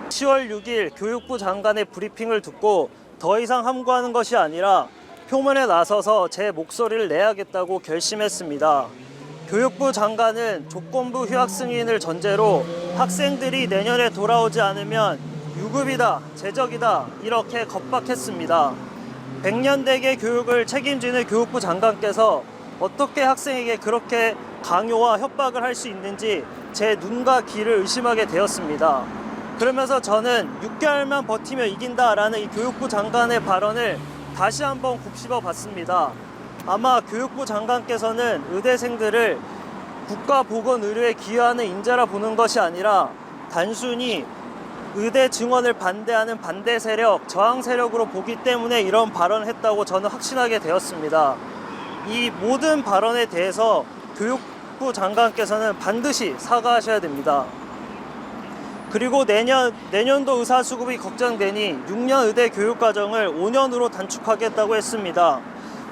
(10월 6일) 교육부 장관의 브리핑을 듣고 더 이상 함구하는 것이 아니라 표문에 나서서 제 목소리를 내야겠다고 결심했습니다. 교육부 장관은 조건부 휴학 승인을 전제로 학생들이 내년에 돌아오지 않으면 유급이다, 제적이다 이렇게 겁박했습니다. 100년대계 교육을 책임지는 교육부 장관께서 어떻게 학생에게 그렇게 강요와 협박을 할 수 있는지 제 눈과 귀를 의심하게 되었습니다. 그러면서 저는 6개월만 버티면 이긴다라는 이 교육부 장관의 발언을 다시 한번 곱씹어 봤습니다. 아마 교육부 장관께서는 의대생들을 국가보건의료에 기여하는 인재라 보는 것이 아니라 단순히 의대 증원을 반대하는 반대 세력, 저항 세력으로 보기 때문에 이런 발언을 했다고 저는 확신하게 되었습니다. 이 모든 발언에 대해서 교육부 장관께서는 반드시 사과하셔야 됩니다. 그리고 내년도 의사수급이 걱정되니 6년 의대 교육 과정을 5년으로 단축하겠다고 했습니다.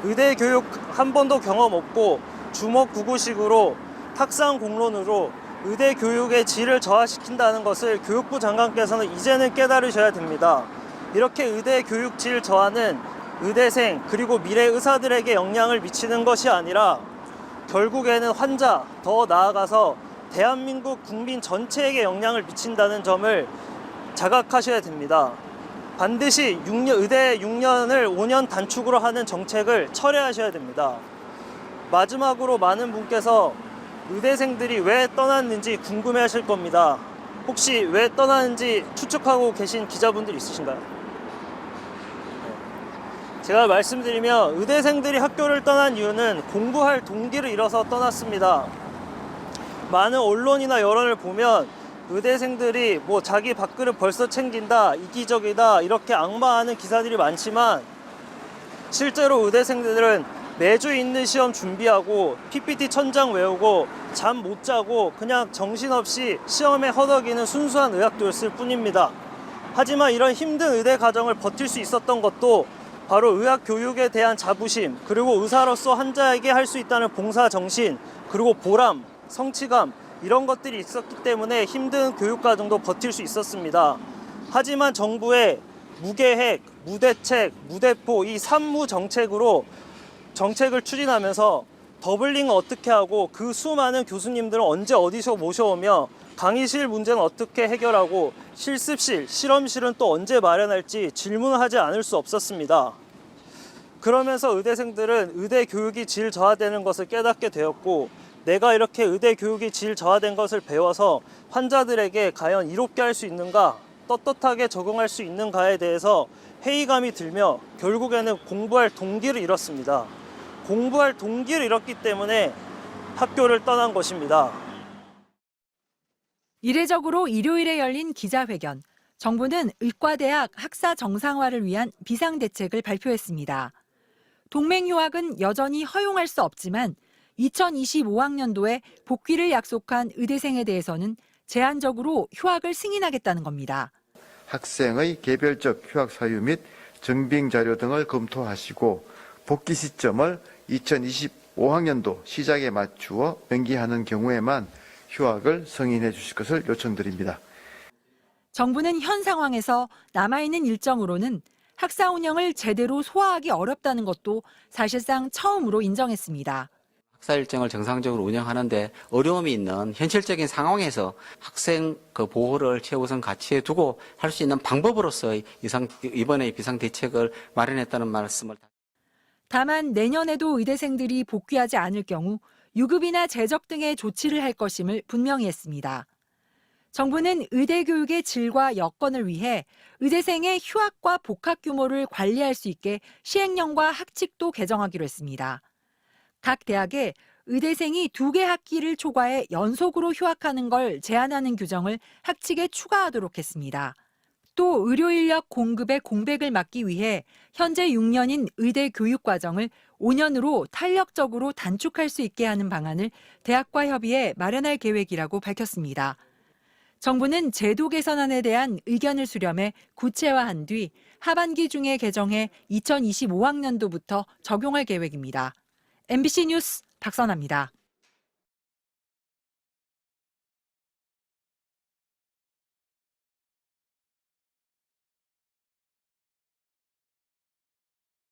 의대 교육 한 번도 경험 없고 주먹구구식으로 탁상 공론으로 의대 교육의 질을 저하시킨다는 것을 교육부 장관께서는 이제는 깨달으셔야 됩니다. 이렇게 의대 교육 질 저하는 의대생 그리고 미래 의사들에게 영향을 미치는 것이 아니라 결국에는 환자, 더 나아가서 대한민국 국민 전체에게 영향을 미친다는 점을 자각하셔야 됩니다. 반드시 의대 6년을 5년 단축으로 하는 정책을 철회하셔야 됩니다. 마지막으로 많은 분께서 의대생들이 왜 떠났는지 궁금해하실 겁니다. 혹시 왜 떠나는지 추측하고 계신 기자분들 있으신가요? 제가 말씀드리면 의대생들이 학교를 떠난 이유는 공부할 동기를 잃어서 떠났습니다. 많은 언론이나 여론을 보면 의대생들이 자기 밥그릇 벌써 챙긴다, 이기적이다 이렇게 악마하는 기사들이 많지만 실제로 의대생들은 매주 있는 시험 준비하고 PPT 천장 외우고 잠 못 자고 그냥 정신없이 시험에 허덕이는 순수한 의학도였을 뿐입니다. 하지만 이런 힘든 의대 과정을 버틸 수 있었던 것도 바로 의학 교육에 대한 자부심, 그리고 의사로서 환자에게 할 수 있다는 봉사정신, 그리고 보람, 성취감 이런 것들이 있었기 때문에 힘든 교육 과정도 버틸 수 있었습니다. 하지만 정부의 무계획, 무대책, 무대포 이 3무 정책으로 정책을 추진하면서 더블링은 어떻게 하고 그 수많은 교수님들은 언제 어디서 모셔오며 강의실 문제는 어떻게 해결하고 실습실, 실험실은 또 언제 마련할지 질문을 하지 않을 수 없었습니다. 그러면서 의대생들은 의대 교육이 질 저하되는 것을 깨닫게 되었고 내가 이렇게 의대 교육이 질 저하된 것을 배워서 환자들에게 과연 이롭게 할 수 있는가, 떳떳하게 적응할 수 있는가에 대해서 회의감이 들며 결국에는 공부할 동기를 잃었습니다. 공부할 동기를 잃었기 때문에 학교를 떠난 것입니다. 이례적으로 일요일에 열린 기자회견. 정부는 의과대학 학사 정상화를 위한 비상대책을 발표했습니다. 동맹휴학은 여전히 허용할 수 없지만 2025학년도에 복귀를 약속한 의대생에 대해서는 제한적으로 휴학을 승인하겠다는 겁니다. 학생의 개별적 휴학 사유 및 증빙 자료 등을 검토하시고 복귀 시점을 2025학년도 시작에 맞추어 연기하는 경우에만 휴학을 승인해 주실 것을 요청드립니다. 정부는 현 상황에서 남아있는 일정으로는 학사 운영을 제대로 소화하기 어렵다는 것도 사실상 처음으로 인정했습니다. 학사 일정을 정상적으로 운영하는데 어려움이 있는 현실적인 상황에서 학생 보호를 최우선 가치에 두고 할 수 있는 방법으로서 이번에 비상대책을 마련했다는 말씀을. 다만 내년에도 의대생들이 복귀하지 않을 경우 유급이나 제적 등의 조치를 할 것임을 분명히 했습니다. 정부는 의대 교육의 질과 여건을 위해 의대생의 휴학과 복학 규모를 관리할 수 있게 시행령과 학칙도 개정하기로 했습니다. 각 대학에 의대생이 2개 학기를 초과해 연속으로 휴학하는 걸 제한하는 규정을 학칙에 추가하도록 했습니다. 또 의료 인력 공급의 공백을 막기 위해 현재 6년인 의대 교육 과정을 5년으로 탄력적으로 단축할 수 있게 하는 방안을 대학과 협의해 마련할 계획이라고 밝혔습니다. 정부는 제도 개선안에 대한 의견을 수렴해 구체화한 뒤 하반기 중에 개정해 2025학년도부터 적용할 계획입니다. MBC 뉴스 박선아입니다.